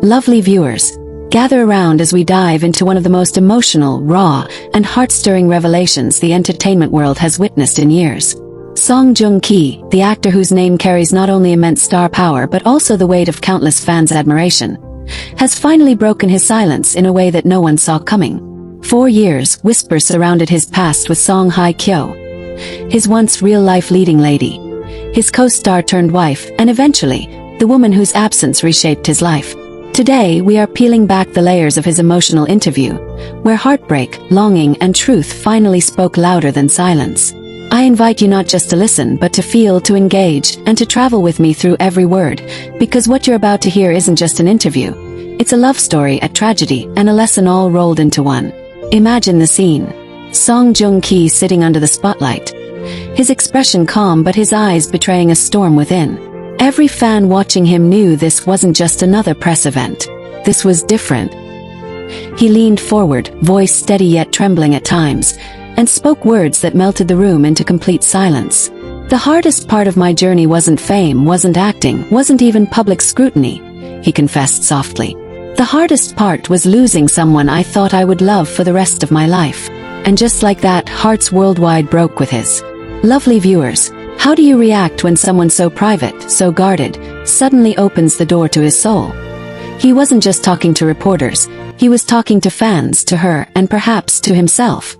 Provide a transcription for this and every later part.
Lovely viewers, gather around as we dive into one of the most emotional, raw, and heart-stirring revelations the entertainment world has witnessed in years. Song Joong-ki, the actor whose name carries not only immense star power but also the weight of countless fans' admiration, has finally broken his silence in a way that no one saw coming. 4 years, whispers surrounded his past with Song Hye Kyo, his once real-life leading lady, his co-star turned wife, and eventually, the woman whose absence reshaped his life. Today, we are peeling back the layers of his emotional interview, where heartbreak, longing, and truth finally spoke louder than silence. I invite you not just to listen but to feel, to engage, and to travel with me through every word, because what you're about to hear isn't just an interview. It's a love story, a tragedy, and a lesson all rolled into one. Imagine the scene. Song Joong-ki sitting under the spotlight, his expression calm but his eyes betraying a storm within. Every fan watching him knew this wasn't just another press event. This was different. He leaned forward, voice steady yet trembling at times, and spoke words that melted the room into complete silence. The hardest part of my journey wasn't fame, wasn't acting, wasn't even public scrutiny, he confessed softly. The hardest part was losing someone I thought I would love for the rest of my life. And just like that, hearts worldwide broke with his. Lovely viewers, how do you react when someone so private, so guarded, suddenly opens the door to his soul? He wasn't just talking to reporters, he was talking to fans, to her, and perhaps to himself.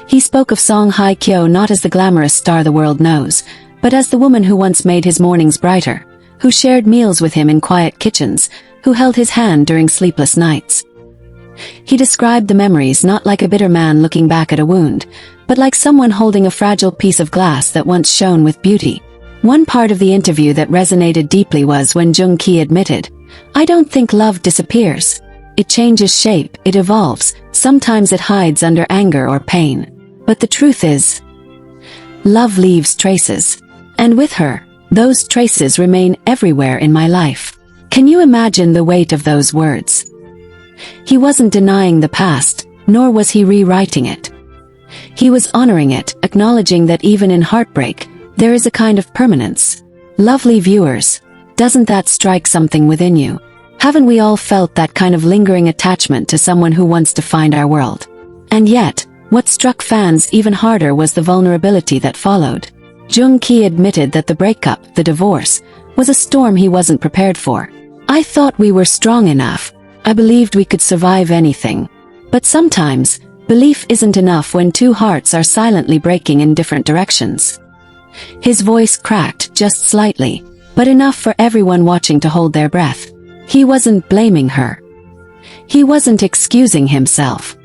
He spoke of Song Hye Kyo not as the glamorous star the world knows, but as the woman who once made his mornings brighter, who shared meals with him in quiet kitchens, who held his hand during sleepless nights. He described the memories not like a bitter man looking back at a wound, but like someone holding a fragile piece of glass that once shone with beauty. One part of the interview that resonated deeply was when Joong-ki admitted, "I don't think love disappears. It changes shape, it evolves, sometimes it hides under anger or pain. But the truth is, love leaves traces. And with her, those traces remain everywhere in my life." Can you imagine the weight of those words? He wasn't denying the past, nor was he rewriting it. He was honoring it, acknowledging that even in heartbreak, there is a kind of permanence. Lovely viewers, doesn't that strike something within you? Haven't we all felt that kind of lingering attachment to someone who once defined our world? And yet, what struck fans even harder was the vulnerability that followed. Joong-ki admitted that the breakup, the divorce, was a storm he wasn't prepared for. "I thought we were strong enough. I believed we could survive anything. But sometimes, belief isn't enough when two hearts are silently breaking in different directions." His voice cracked just slightly, but enough for everyone watching to hold their breath. He wasn't blaming her. He wasn't excusing himself.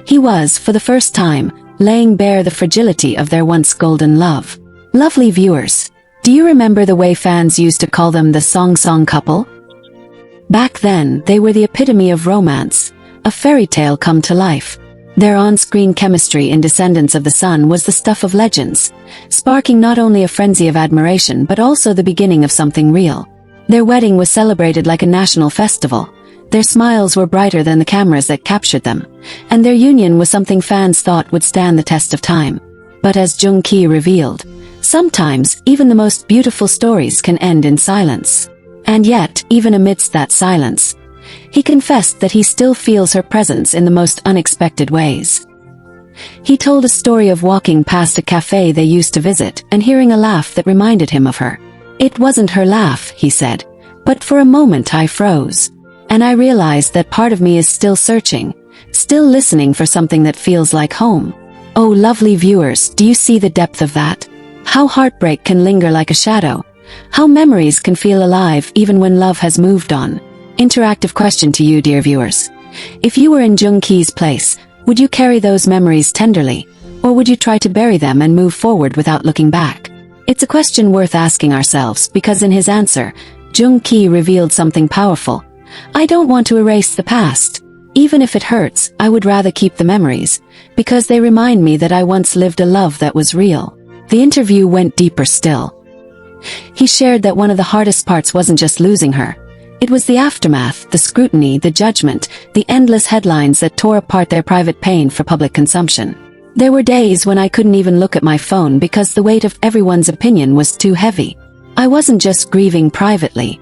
He was, for the first time, laying bare the fragility of their once golden love. Lovely viewers, do you remember the way fans used to call them the Song couple? Back then, they were the epitome of romance, a fairy tale come to life. Their on-screen chemistry in Descendants of the Sun was the stuff of legends, sparking not only a frenzy of admiration but also the beginning of something real. Their wedding was celebrated like a national festival. Their smiles were brighter than the cameras that captured them, and their union was something fans thought would stand the test of time. But as Joong-ki revealed, sometimes even the most beautiful stories can end in silence. And yet, even amidst that silence, he confessed that he still feels her presence in the most unexpected ways. He told a story of walking past a cafe they used to visit and hearing a laugh that reminded him of her. "It wasn't her laugh," he said, "but for a moment I froze. And I realized that part of me is still searching, still listening for something that feels like home." Oh, lovely viewers, do you see the depth of that? How heartbreak can linger like a shadow. How memories can feel alive even when love has moved on. Interactive question to you, dear viewers. If you were in Joong-ki's place, would you carry those memories tenderly, or would you try to bury them and move forward without looking back? It's a question worth asking ourselves because in his answer, Joong-ki revealed something powerful. "I don't want to erase the past. Even if it hurts, I would rather keep the memories, because they remind me that I once lived a love that was real." The interview went deeper still. He shared that one of the hardest parts wasn't just losing her. It was the aftermath, the scrutiny, the judgment, the endless headlines that tore apart their private pain for public consumption. There were days when I couldn't even look at my phone because the weight of everyone's opinion was too heavy. I wasn't just grieving privately.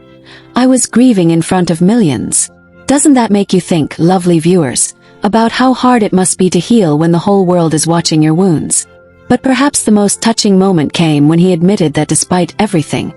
I was grieving in front of millions. Doesn't that make you think, lovely viewers, about how hard it must be to heal when the whole world is watching your wounds? But perhaps the most touching moment came when he admitted that despite everything,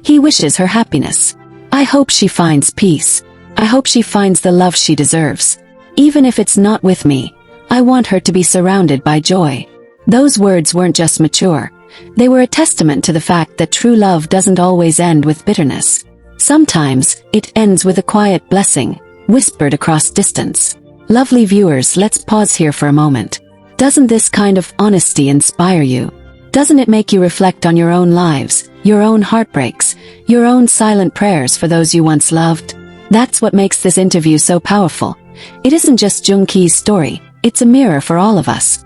he wishes her happiness. I hope she finds peace. I hope she finds the love she deserves. Even if it's not with me, I want her to be surrounded by joy. Those words weren't just mature. They were a testament to the fact that true love doesn't always end with bitterness. Sometimes, it ends with a quiet blessing, whispered across distance. Lovely viewers, let's pause here for a moment. Doesn't this kind of honesty inspire you? Doesn't it make you reflect on your own lives, your own heartbreaks, your own silent prayers for those you once loved? That's what makes this interview so powerful. It isn't just Joong Ki's story, it's a mirror for all of us.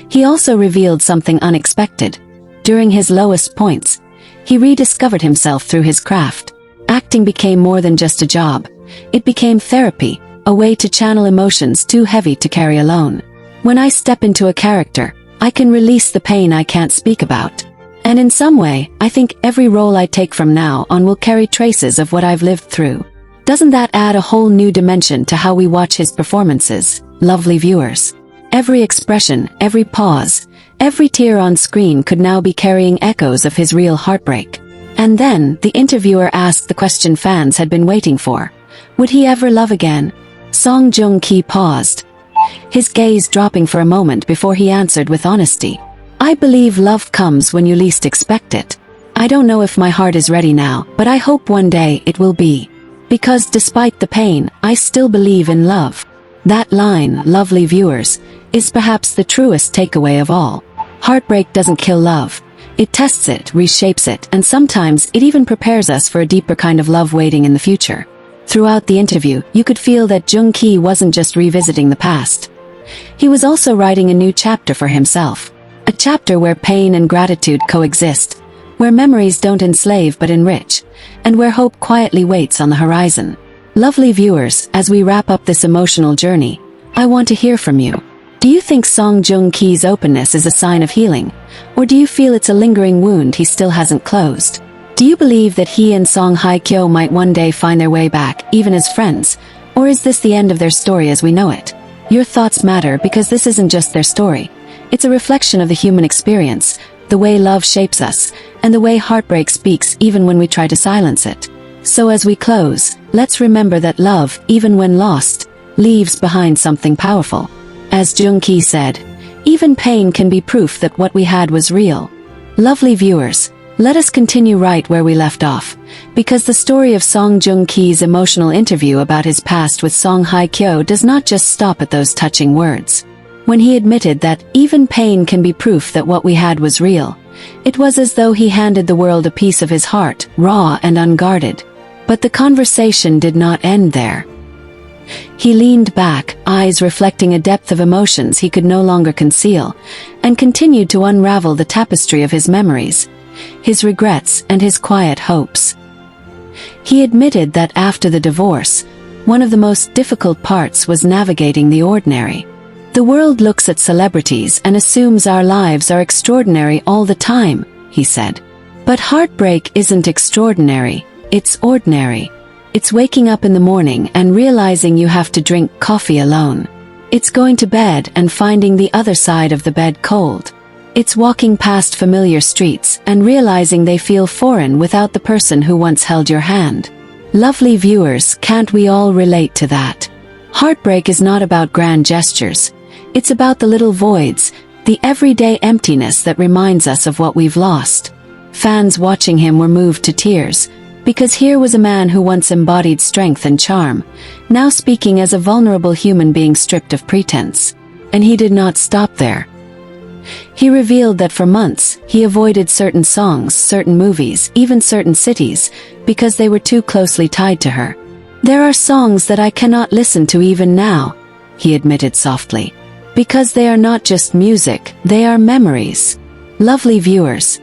He also revealed something unexpected. During his lowest points, he rediscovered himself through his craft. Acting became more than just a job. It became therapy, a way to channel emotions too heavy to carry alone. When I step into a character, I can release the pain I can't speak about. And in some way, I think every role I take from now on will carry traces of what I've lived through. Doesn't that add a whole new dimension to how we watch his performances, lovely viewers? Every expression, every pause, every tear on screen could now be carrying echoes of his real heartbreak. And then, the interviewer asked the question fans had been waiting for. Would he ever love again? Song Joong Ki paused, his gaze dropping for a moment before he answered with honesty. I believe love comes when you least expect it. I don't know if my heart is ready now, but I hope one day it will be. Because despite the pain, I still believe in love. That line, lovely viewers, is perhaps the truest takeaway of all. Heartbreak doesn't kill love. It tests it, reshapes it, and sometimes it even prepares us for a deeper kind of love waiting in the future. Throughout the interview, you could feel that Joong Ki wasn't just revisiting the past. He was also writing a new chapter for himself. A chapter where pain and gratitude coexist, where memories don't enslave but enrich, and where hope quietly waits on the horizon. Lovely viewers, as we wrap up this emotional journey, I want to hear from you. Do you think Song Joong Ki's openness is a sign of healing? Or do you feel it's a lingering wound he still hasn't closed? Do you believe that he and Song Hye Kyo might one day find their way back, even as friends? Or is this the end of their story as we know it? Your thoughts matter because this isn't just their story. It's a reflection of the human experience, the way love shapes us, and the way heartbreak speaks even when we try to silence it. So as we close, let's remember that love, even when lost, leaves behind something powerful. As Joong Ki said, even pain can be proof that what we had was real. Lovely viewers, let us continue right where we left off, because the story of Song Joong Ki's emotional interview about his past with Song Hye Kyo does not just stop at those touching words. When he admitted that even pain can be proof that what we had was real, it was as though he handed the world a piece of his heart, raw and unguarded. But the conversation did not end there. He leaned back, eyes reflecting a depth of emotions he could no longer conceal, and continued to unravel the tapestry of his memories, his regrets, and his quiet hopes. He admitted that after the divorce, one of the most difficult parts was navigating the ordinary. The world looks at celebrities and assumes our lives are extraordinary all the time, he said. But heartbreak isn't extraordinary, it's ordinary. It's waking up in the morning and realizing you have to drink coffee alone. It's going to bed and finding the other side of the bed cold. It's walking past familiar streets and realizing they feel foreign without the person who once held your hand. Lovely viewers, can't we all relate to that? Heartbreak is not about grand gestures. It's about the little voids, the everyday emptiness that reminds us of what we've lost. Fans watching him were moved to tears, because here was a man who once embodied strength and charm, now speaking as a vulnerable human being stripped of pretense. And he did not stop there. He revealed that for months, he avoided certain songs, certain movies, even certain cities, because they were too closely tied to her. There are songs that I cannot listen to even now, he admitted softly. Because they are not just music, they are memories. Lovely viewers,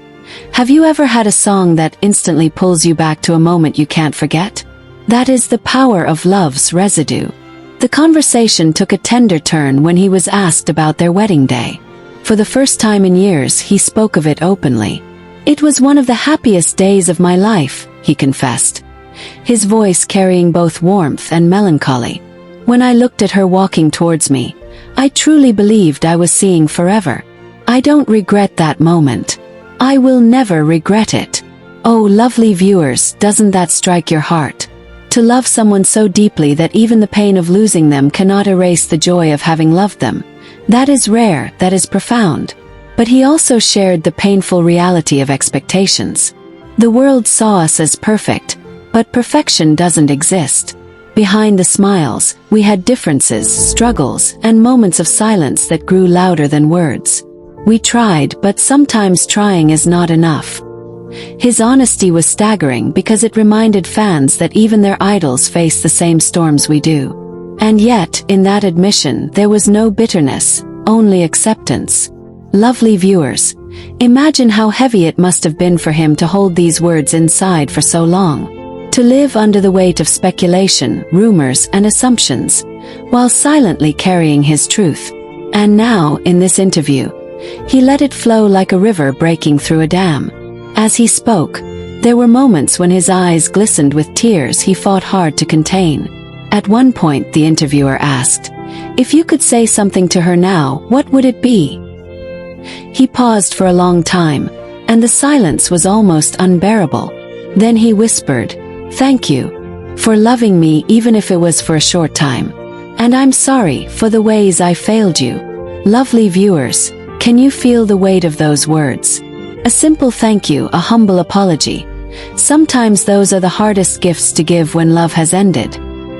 have you ever had a song that instantly pulls you back to a moment you can't forget? That is the power of love's residue. The conversation took a tender turn when he was asked about their wedding day. For the first time in years, he spoke of it openly. It was one of the happiest days of my life, he confessed. his voice carrying both warmth and melancholy. When I looked at her walking towards me, I truly believed I was seeing forever. I don't regret that moment. I will never regret it. Oh, lovely viewers, doesn't that strike your heart? To love someone so deeply that even the pain of losing them cannot erase the joy of having loved them. That is rare, that is profound. But he also shared the painful reality of expectations. The world saw us as perfect, but perfection doesn't exist. Behind the smiles, we had differences, struggles, and moments of silence that grew louder than words. We tried, but sometimes trying is not enough. His honesty was staggering because it reminded fans that even their idols face the same storms we do. And yet, in that admission, there was no bitterness, only acceptance. Lovely viewers, imagine how heavy it must have been for him to hold these words inside for so long. To live under the weight of speculation, rumors, and assumptions, while silently carrying his truth. And now, in this interview, he let it flow like a river breaking through a dam. As he spoke, there were moments when his eyes glistened with tears he fought hard to contain. At one point, the interviewer asked, "If you could say something to her now, what would it be?" He paused for a long time, and the silence was almost unbearable. Then he whispered, "Thank you for loving me even if it was for a short time. And I'm sorry for the ways I failed you." Lovely viewers, can you feel the weight of those words? A simple thank you, a humble apology. Sometimes those are the hardest gifts to give when love has ended.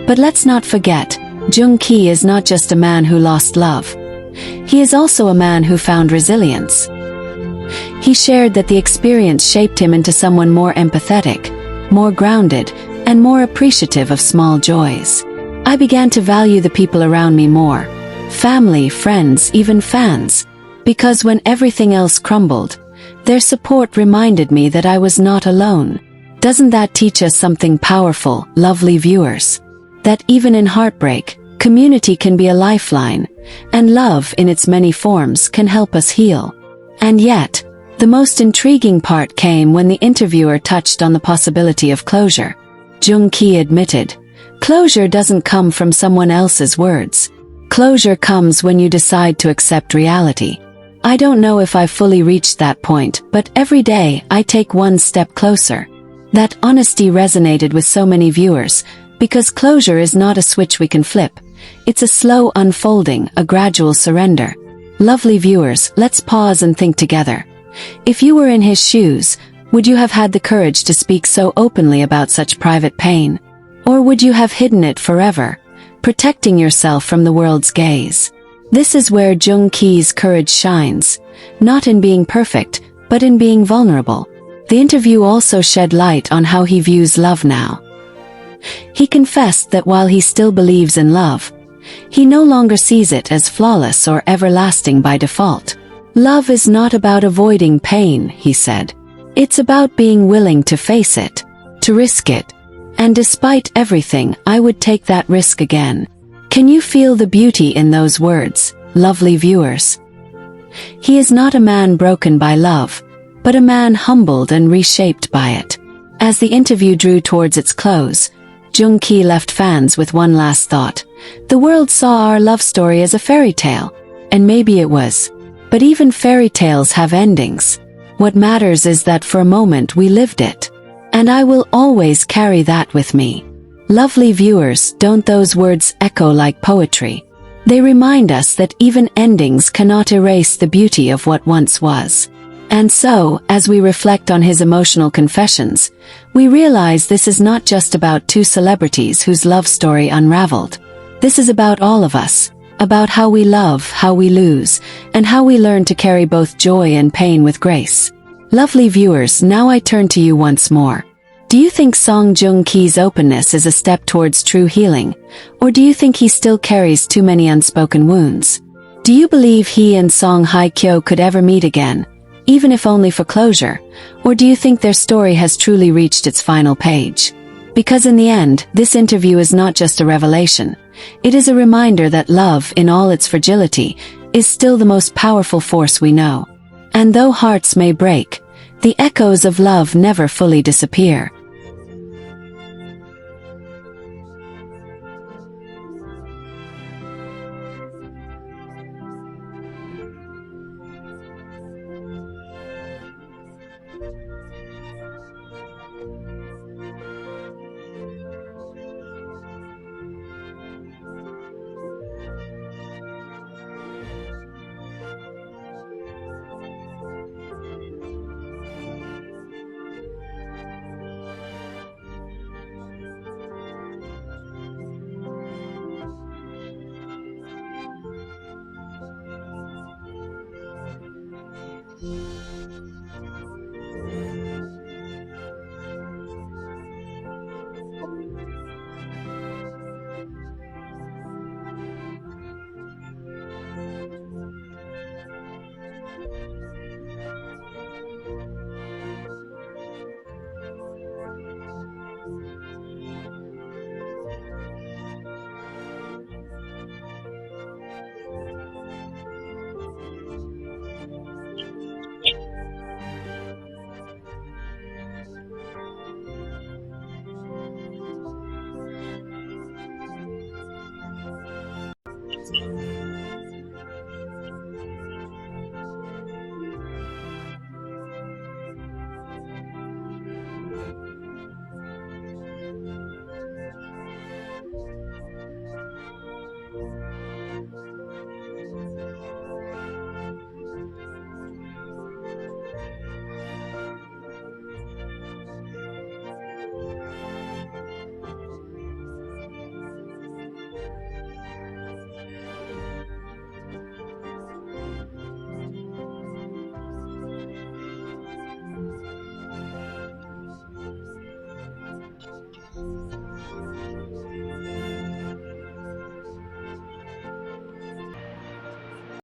But let's not forget, Joong is not just a man who lost love. He is also a man who found resilience. He shared that the experience shaped him into someone more empathetic, more grounded, and more appreciative of small joys. "I began to value the people around me more. Family, friends, even fans. Because when everything else crumbled, their support reminded me that I was not alone." Doesn't that teach us something powerful, lovely viewers? That even in heartbreak, community can be a lifeline, and love in its many forms can help us heal. And yet, the most intriguing part came when the interviewer touched on the possibility of closure. Joong admitted, "Closure doesn't come from someone else's words. Closure comes when you decide to accept reality. I don't know if I fully reached that point, but every day I take one step closer." That honesty resonated with so many viewers, because closure is not a switch we can flip. It's a slow unfolding, a gradual surrender. Lovely viewers, let's pause and think together. If you were in his shoes, would you have had the courage to speak so openly about such private pain? Or would you have hidden it forever, protecting yourself from the world's gaze? This is where Joong courage shines, not in being perfect, but in being vulnerable. The interview also shed light on how he views love now. He confessed that while he still believes in love, he no longer sees it as flawless or everlasting by default. "Love is not about avoiding pain," he said. "It's about being willing to face it, to risk it. And despite everything, I would take that risk again." Can you feel the beauty in those words, lovely viewers? He is not a man broken by love, but a man humbled and reshaped by it. As the interview drew towards its close, Joong left fans with one last thought. The world saw our love story as a fairy tale, and maybe it was. But even fairy tales have endings. What matters is that for a moment we lived it. And I will always carry that with me. Lovely viewers, don't those words echo like poetry? They remind us that even endings cannot erase the beauty of what once was. And so, as we reflect on his emotional confessions, we realize this is not just about two celebrities whose love story unraveled. This is about all of us, about how we love, how we lose, and how we learn to carry both joy and pain with grace. Lovely viewers, now I turn to you once more. Do you think Song Joong-ki's openness is a step towards true healing, or do you think he still carries too many unspoken wounds? Do you believe he and Song Hye Kyo could ever meet again, even if only for closure, or do you think their story has truly reached its final page? Because in the end, this interview is not just a revelation. It is a reminder that love, in all its fragility, is still the most powerful force we know. And though hearts may break, the echoes of love never fully disappear.